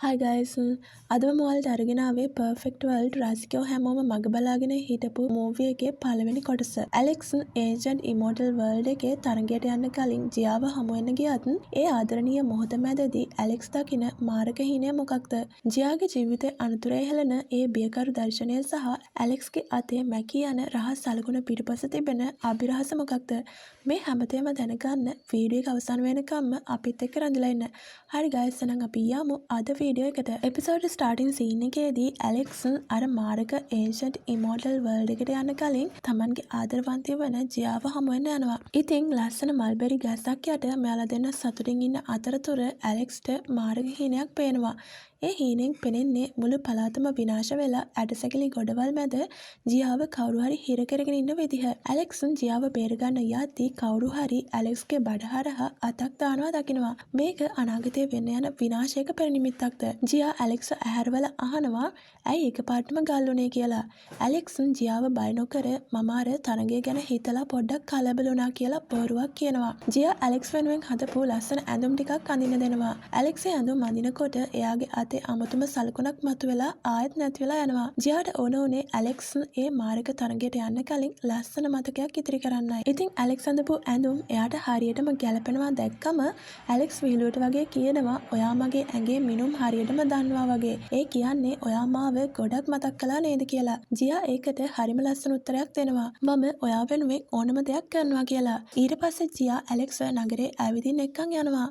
හයි guys අදම මොල්ට අරගෙනාවේ perfect world රසිකෝ හැමෝම මග බලාගෙන හිටපු මූවිය එකේ පළවෙනි කොටස. ඇලෙක්ස් ඒජන්ට් ඉමෝටල් වර්ල්ඩ් එකේ තරගයට යන්න කලින් ජියාව හමුවෙන්න ගියත් ඒ ආදරණීය මොහොත මැදදී ඇලෙක්ස් දකින මාරක හීනය මොකක්ද? ජියාගේ ජීවිතේ අනතුරේ හෙළන ඒ බියකරු දර්ශනය සහ ඇලෙක්ස්ගේ අතේ මැකී යන රහස් සලකුණ පිටුපස තිබෙන අභිරහස මොකක්ද? මේ හැමතේම දැනගන්න වීඩියෝ එක අවසන් වෙනකම්ම අපිත් එක්ක රැඳිලා ඉන්න. හරි ගයිස් එහෙනම් අපි යමු අද වීඩියෝ එකට. එපිසෝඩ් ස්ටාර්ටින් සීන් එකේදී ඇලෙක්ස් අර මාරක ඒජන්ට් ඉමෝටල් වර්ල්ඩ් එකට යන්න කලින් තමන්ගේ ආදරවන්තිය වන ජියාව හමු වෙන්න යනවා. ඉතින් ලස්සන මල්බෙරි ගසක් යට මෙයාලා දෙන්න සතුටින් ඉන්න අතරතුර ඇලෙක්ස්ට මාරක හීනයක් පේනවා. ඒ හීනෙන් පෙනෙන්නේ මුළු පළාතම විනාශ වෙලා ඇටසැකිලි ගොඩවල් මැද ජියාව කවුරු හරි හිර කරගෙන ඉන්න විදිහ. ඇලෙක්ස් ජියාව බේරගන්න යද්දී කවුරු හරි ඇලෙක්ස්ගේ බඩ හරහා අතක් දානවා දකිනවා. මේක අනාගතයේ වෙන්න යන විනාශයක පෙරනිමිත්තක්ද? ජියා ඇලෙක්ස් ඇහැරවල අහනවා ඇයි එකපාරටම ගල්ුනේ කියලා. ඇලෙක්ස් ජියාව බය නොකර මම අර තරගය ගැන හිතලා පොඩ්ඩක් කලබල වුණා කියලා බොරුවක් කියනවා. ජියා ඇලෙක්ස් වෙනුවෙන් හදපු ලස්සන ඇඳුම් ටිකක් අඳින්න දෙනවා. ඇලෙක්ස් ඇඳුම් අඳිනකොට එයාගේ අතේ අමුතුම සලකුණක් මතුවෙලා ආයෙත් නැති වෙලා යනවා. ජියාට ඕන උනේ ඇලෙක්ස් ඒ මාරක තරගයට යන්න කලින් ලස්සන මතකයක් ඉතිරි කරන්නයි. ඉතින් ඇලෙක්ස් අඳපු ඇඳුම් එයාට හරියටම ගැලපෙනවා දැක්කම ඇලෙක්ස් විහිළුවට වගේ කියනවා ඔයා මගේ ඇඟේ මිනුම් හරියටම දන්නවා වගේ. ඒ කියන්නේ ඔයා මාව ගොඩක් මතක් කළා නේද කියලා. ජියා ඒකට හරිම ලස්සන උත්තරයක් දෙනවා. මම ඔයා වෙනුවෙන් ඕනම දෙයක් කරනවා කියලා. ඊට පස්සේ ජියා ඇලෙක්ස් නගරේ ඇවිදින්න එක්කන් යනවා.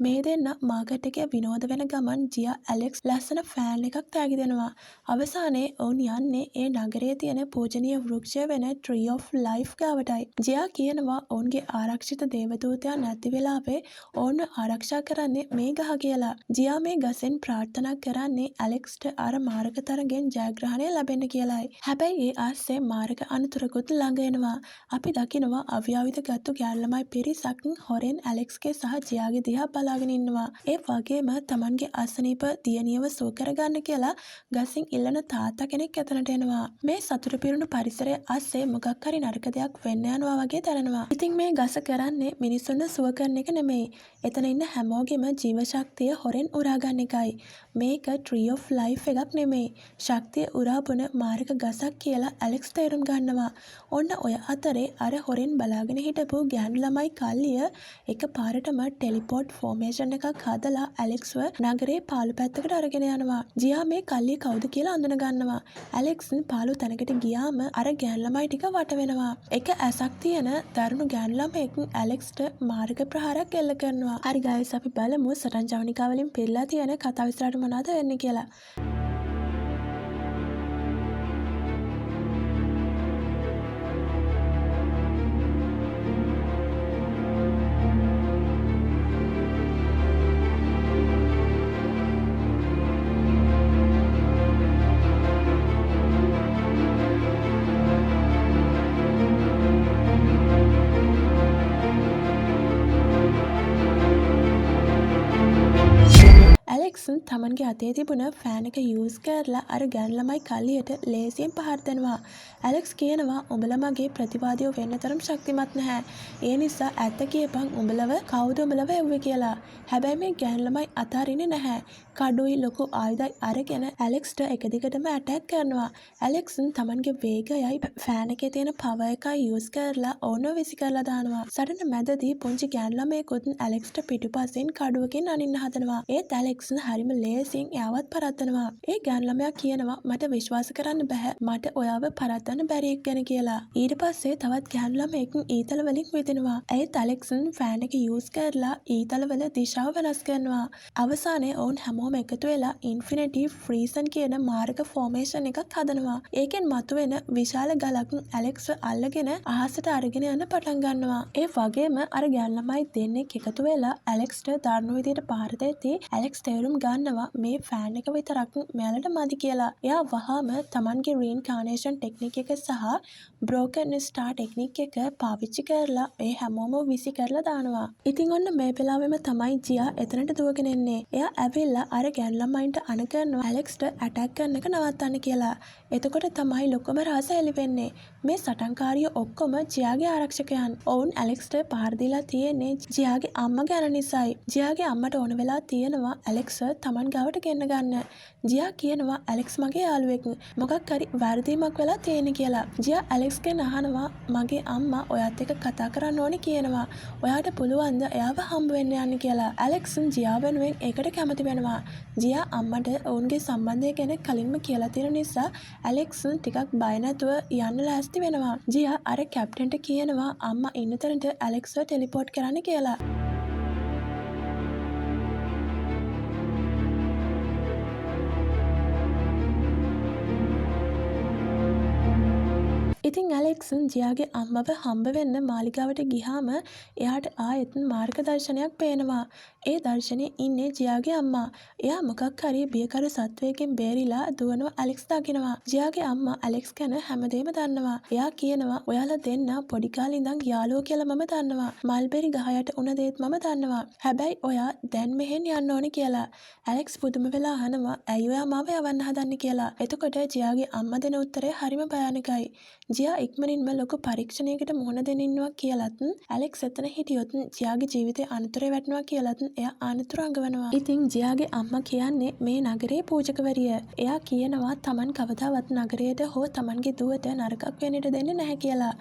මේ දෙන්න මාකට් එකේ විනෝද වෙන ගමන් ජියා ඇලෙක්ස් ලස්සන ෆෑන් එකක් තෑගි දෙනවා. අවසානයේ ඔවුන් යන්නේ ඒ නගරයේ තියෙන පූජනීය වෘක්ෂය වෙන ට්‍රී ඔෆ් ලයිෆ් ගාවටයි. ජියා කියනවා ඔවුන්ගේ ආරක්ෂිත දේවදූතයා නැති වෙලාවේ ඔවුන්ව ආරක්ෂා කරන්නේ මේ ගහ කියලා. ජියා මේ ගසෙන් ප්‍රාර්ථනා කරන්නේ ඇලෙක්ස්ට අර මාරක තරගෙන් ජයග්‍රහණය ලැබෙන්න කියලායි. හැබැයි ඒ ආස්සේ මාරක අනතුරකුත් ළඟ එනවා. අපි දකිනවා අවියාවිත ගත්තු ගෑනු ළමයි පිරිසක් හොරෙන් ඇලෙක්ස්ගේ සහ ජියාගේ දිහා බලාගෙන ඉන්නවා. ඒ වගේම තමන්ගේ අසනීප දියණියව සුව කරගන්න කියලා ගසින් ඉල්ලන තාත්තා කෙනෙක් එතනට එනවා. මේ සතුට පිරුණු පරිසරය අස්සේ මොකක් හරි නරක දෙයක් වෙන්න යනවා වගේ දැනෙනවා. ඉතින් මේ ගස කරන්නේ මිනිස්සුන්ව සුව කරන එක නෙමෙයි. එතන ඉන්න හැමෝගෙම ජීව ශක්තිය හොරෙන් උරා ගන්න එකයි. මේක ට්‍රී ඔෆ් ලයිෆ් එකක් නෙමෙයි. ශක්තිය උරාපුන මාරක ගසක් කියලා ඇලෙක්ස් තේරුම් ගන්නවා. ඔන්න ඔය අතරේ අර හොරෙන් බලාගෙන හිටපු ගෑනු ළමයි කල්ලිය එකපාරටම ටෙලිපෝට් ෆෝමේෂන් එකක් හදලා ඇලෙක්ස්ව නගරේ පාළු පැත්තකට අරගෙන යනවා. ජියා මේ කල්ලිය කවුද කියලා අඳුන ගන්නවා. ඇලෙක්ස් පාළු තැනකට ගියාම අර ගෑනු ළමයි ටික වට වෙනවා. එක ඇසක් තියෙන දරුණු ගෑනු ළමයෙක් ඇලෙක්ස්ට මාරක ප්‍රහාරයක් එල්ල කරනවා. හරි ගයිස් අපි බලමු සටන් ජවනිකා වලින් පිරලා තියෙන කතා විස්තරات මොනවද වෙන්නේ කියලා. ඇලෙක්ස් තමන්ගේ අතේ තිබුණ ෆෑන් එක යූස් කරලා අර ගෑනු ළමයි කල්ලියට ලේසියෙන් පහර දෙනවා. ඇලෙක්ස් කියනවා උඹලා මගේ ප්‍රතිවාදියෝ වෙන්න තරම් ශක්තිමත් නැහැ. ඒ නිසා ඇත්ත කියපන් උඹලව කවුද උඹලව එව්වේ කියලා. හැබැයි මේ ගෑනු ළමයි අතාරින්නේ නැහැ. කඩුයි ලොකු ආයුධයි අරගෙන ඇලෙක්ස්ට එක දිගටම ඇටැක් කරනවා. ඇලෙක්ස් තමන්ගේ වේගයයි ෆෑන් එකේ තියෙන පවර් එකයි යූස් කරලා ඕනව විසි කරලා දානවා. සටන මැදදී පුංචි ගෑනු ළමයෙකුත් ඇලෙක්ස්ට පිටුපසින් කඩුවකින් අනින්න හදනවා. ඒත් ඇලෙක්ස් හරිම ලේසියෙන් එයාවත් පරද්දනවා. ඒ ගෑනු ළමයා කියනවා මට විශ්වාස කරන්න බෑ මට ඔයාව පරද්දන්න බැරි ගැන කියලා. ඊට පස්සේ තවත් ගෑනු ළමයෙක් ඊතල වලින් විදිනවා. ඒත් ඇලෙක්ස් ෆෑන් එක යූස් කරලා ඊතල වල දිශාව වෙනස් කරනවා. අවසානයේ ඔවුන් හැමෝම එකතු වෙලා ඉන්ෆිනිටි ෆ්‍රීසන් කියන මාරක ෆෝමේෂන් එකක් හදනවා. ඒකෙන් මතුවෙන විශාල ගලක් ඇලෙක්ස් අල්ලගෙන අහසට අරගෙන යන්න පටන් ගන්නවා. ඒ වගේම අර ගෑනු ළමයි දෙන්නෙක් එකතු වෙලා ඇලෙක්ස්ට දරුණු විදියට පහර දෙද්දී ඇලෙක්ස් තේරුම් ගන්නවා මේ ෆෑන් එක විතරක් මෙයාලට මදි කියලා. එයා වහාම තමන්ගේ රීන්කානේෂන් ටෙක්නික් එක සහ බ්‍රෝකන් ස්ටාර් ටෙක්නික් එක පාවිච්චි කරලා ඒ හැමෝම විසි කරලා දානවා. ඉතින් ඔන්න මේ වෙලාවෙම තමයි ජියා එතනට දුවගෙන එන්නේ. එයා ඇවිල්ලා අර ගැන් ළමයින්ට අණ කරනවා ඇලෙක්ස්ට ඇටැක් කරන එක නවත්තන්න කියලා. එතකොට තමයි ලොකුම රහස එළි වෙන්නේ. මේ සටන්කාරියෝ ඔක්කොම ජියාගේ ආරක්ෂකයන්. ඔවුන් ඇලෙක්ස්ට පහර දීලා තියෙන්නේ ජියාගේ අම්මා ගැන නිසායි. ජියාගේ අම්මට ඕන වෙලා තියෙනවා ඇලෙක්ස් තමන් ගාවට ගෙන්න ගන්න. ජියා කියනවා ඇලෙක්ස් මගේ යාළුවෙක්. මොකක් හරි වැරදීමක් වෙලා තියෙන්නේ කියලා. ජියා ඇලෙක්ස්ගෙන් අහනවා මගේ අම්මා ඔයත් එක්ක කතා කරන්න ඕනේ කියනවා. ඔයාට පුළුවන්ද එයාව හම්බ වෙන්න යන්න කියලා. ඇලෙක්ස් ජියා වෙනුවෙන් ඒකට කැමති වෙනවා. ජියා අම්මට ඔවුන්ගේ සම්බන්ධය ගැන කලින්ම කියලා තියෙන නිසා ඇලෙක්ස් ටිකක් බය නැතුව යන්න ලෑස්ති වෙනවා. ජියා අර කැප්ටන්ට කියනවා අම්මා ඉන්න තැනට ඇලෙක්ස්ව ටෙලිපෝට් කරන්න කියලා. ඉතින් ඇලෙක්ස් ජියාගේ අම්මව හම්බ වෙන්න මාලිගාවට ගියාම එයාට ආයෙත් මාර්ගදර්ශනයක් පේනවා. ඒ දර්ශනේ ඉන්නේ ජියාගේ අම්මා. එයා මොකක් හරි බියකරු සත්වයකින් බේරිලා දුවනවා ඇලෙක්ස් දකිනවා. ජියාගේ අම්මා ඇලෙක්ස් ගැන හැමදේම දන්නවා. එයා කියනවා ඔයාලා දෙන්න පොඩි කාලේ ඉඳන් යාළුවෝ කියලා මම දන්නවා. මල්බෙරි ගහ යට උන දේත් මම දන්නවා. හැබැයි ඔයා දැන් මෙහෙන් යන්න ඕනේ කියලා. ඇලෙක්ස් පුදුම වෙලා අහනවා ඇයි ඔයා මාව යවන්න හදන්නේ කියලා. එතකොට ජියාගේ අම්මා දෙන උත්තරේ හරිම භයානකයි. ජියා ඉක්මනින්ම ලොකු පරීක්ෂණයකට මුහුණ දෙන්න ඉන්නවා කියලත් ඇලෙක්ස් එතන හිටියොත් ජියාගේ ජීවිතේ අනතුරේ වැටෙනවා කියලත් එයා අනතුරු අඟවනවා. ඉතින් ජියාගේ අම්මා කියන්නේ මේ නගරේ පූජකවරිය. එයා කියනවා තමන් කවදාවත් නගරයට හෝ තමන්ගේ දුවට නරකක් වෙන්නට දෙන්නේ නැහැ කියලා.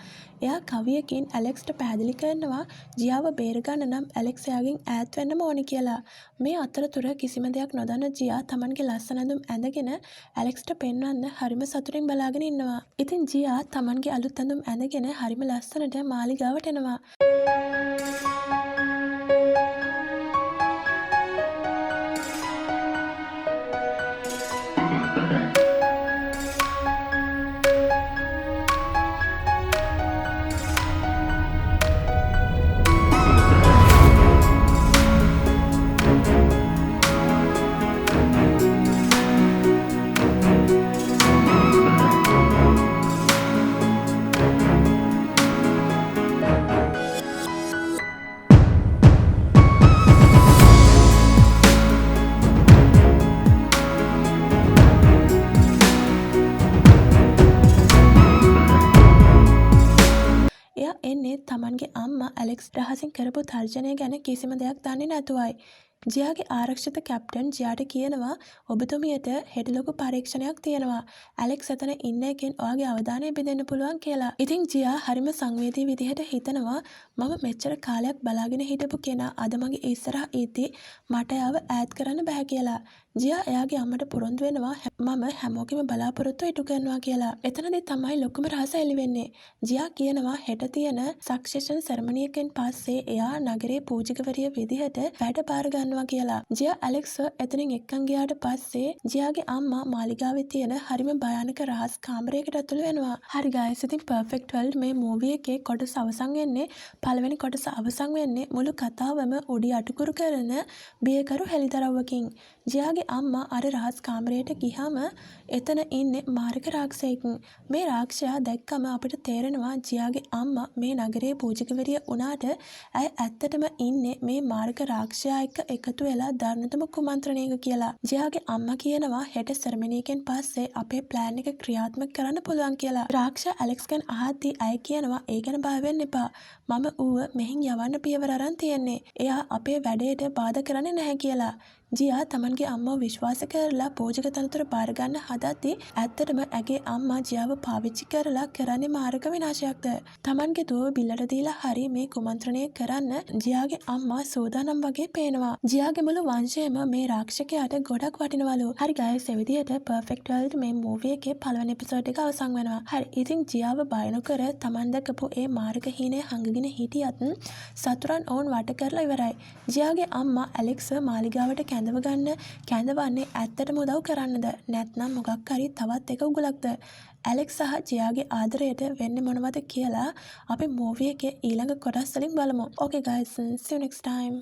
එයා කවියකින් ඇලෙක්ස්ට පැහැදිලි කරනවා ජියාව බේරගන්න නම් ඇලෙක්ස් එයාගෙන් ඈත් වෙන්නම ඕනි කියලා. මේ අතරතුර කිසිම දෙයක් නොදන්න ජියා තමන්ගේ ලස්සන ඇඳුම් ඇඳගෙන ඇලෙක්ස්ට පෙන්වන්න හරිම සතුටින් බලාගෙන ඉන්නවා. ඉතින් ජියා තමන්ගේ අලුත් ඇඳුම් ඇඳගෙන හරිම ලස්සනට මාලිගාවට එනවා. එන්නේ තමන්ගේ අම්මා ඇලෙක්ස් රහසින් කරපු තර්ජනය ගැන කිසිම දෙයක් දන්නේ නැතුවයි. ජියාගේ ආරක්ෂිත කැප්ටන් ජියාට කියනවා ඔබතුමියට හෙට ලොකු පරීක්ෂණයක් තියෙනවා. ඇලෙක්ස් එතන ඉන්න එකෙන් ඔයාගේ අවධානය බෙදෙන්න පුළුවන් කියලා. ඉතින් ජියා හරිම සංවේදී විදිහට හිතනවා මම මෙච්චර කාලයක් බලාගෙන හිටපු කෙනා අද මගේ ඉස්සරහා ඉද්දි මට එයාව ඈත් කරන්න බෑ කියලා. ජියා එයාගේ අම්මට පුරොන්දු වෙනවා මම හැමෝගෙම බලාපොරොත්තු ඉටු කරනවා කියලා. එතනදී තමයි ලොකුම රහස එළි වෙන්නේ. ජියා කියනවා හෙට තියෙන සක්සෙෂන් සෙරමනි එකෙන් පස්සේ එයා නගරේ පූජකවරිය විදිහට වැඩ බාර ගන්නවා කියලා. ජියා ඇලෙක්ස් එතනින් එක්කන් ගියාට පස්සේ ජියාගේ අම්මා මාලිගාවේ තියෙන හරිම භයානක රහස් කාමරයකට ඇතුළු වෙනවා. හරි ගයිස්, ඉතින් පර්ෆෙක්ට් වර්ල්ඩ් මේ මූවි එකේ කොටස අවසන් වෙන්නේ පළවෙනි කොටස අවසන් වෙන්නේ මුළු කතාවම උඩි අටකුරු කරන බියකරු හෙළිදරව්වකින්. ජියාගේ අම්මා අර රහස් කාමරයට ගියාම එතන ඉන්නේ මාරක රාක්ෂයෙක්. මේ රාක්ෂයා දැක්කම අපිට තේරෙනවා ජියාගේ අම්මා මේ නගරේ පූජකවරිය වුණාට ඇය ඇත්තටම ඉන්නේ මේ මාරක රාක්ෂයා එක්ක එකතු වෙලා ධර්මතම කුමන්ත්‍රණයක කියලා. ජියාගේ අම්මා කියනවා හෙට සෙරමනි එකෙන් පස්සේ අපේ ප්ලෑන් එක ක්‍රියාත්මක කරන්න පුළුවන් කියලා. රාක්ෂයා ඇලෙක්ස්ගෙන් අහද්දී ඇය කියනවා ඒ ගැන බය වෙන්න එපා. මම ඌව මෙහෙන් යවන්න පියවර අරන් තියෙන්නේ. එයා අපේ වැඩේට බාධා කරන්නේ නැහැ කියලා. ජියා තමන්ගේ අම්මව විශ්වාස කරලා පූජක තනතුර බාර ගන්න හදද්දී ඇත්තටම ඇගේ අම්මා ජියාව පාවිච්චි කරලා කරන්නේ මාරක විනාශයක්ද. තමන්ගේ දුව බිල්ලට දීලා හරි මේ කුමන්ත්‍රණය කරන්න ජියාගේ අම්මා සූදානම් වගේ පේනවා. ජියාගේ මුළු වංශයම මේ රාක්ෂකයාට ගොඩක් වටිනවලු. හරි ගයිස්, ඒ විදිහට පර්ෆෙක්ට් වර්ල්ඩ් මේ මූවි එකේ පළවෙනි එපිසෝඩ් එක අවසන් වෙනවා. හරි, ඉතින් ජියාව බය නොකර තමන් දැකපු ඒ මාරක හීනේ හංගගෙන හිටියත් සතුරන් ඔවුන් වට කරලා ඉවරයි. ජියාගේ අම්මා ඇලෙක්ස් මාලිගාවට කැඳවන්නේ ඇත්තටම උදව් කරන්නද නැත්නම් මොකක් හරි තවත් එක උගලක්ද? ඇලෙක්ස් සහ ජියාගේ ආදරයට වෙන්නේ මොනවද කියලා අපි මූවි එකේ ඊළඟ කොටස් වලින් බලමු. Okay guys, see you next time.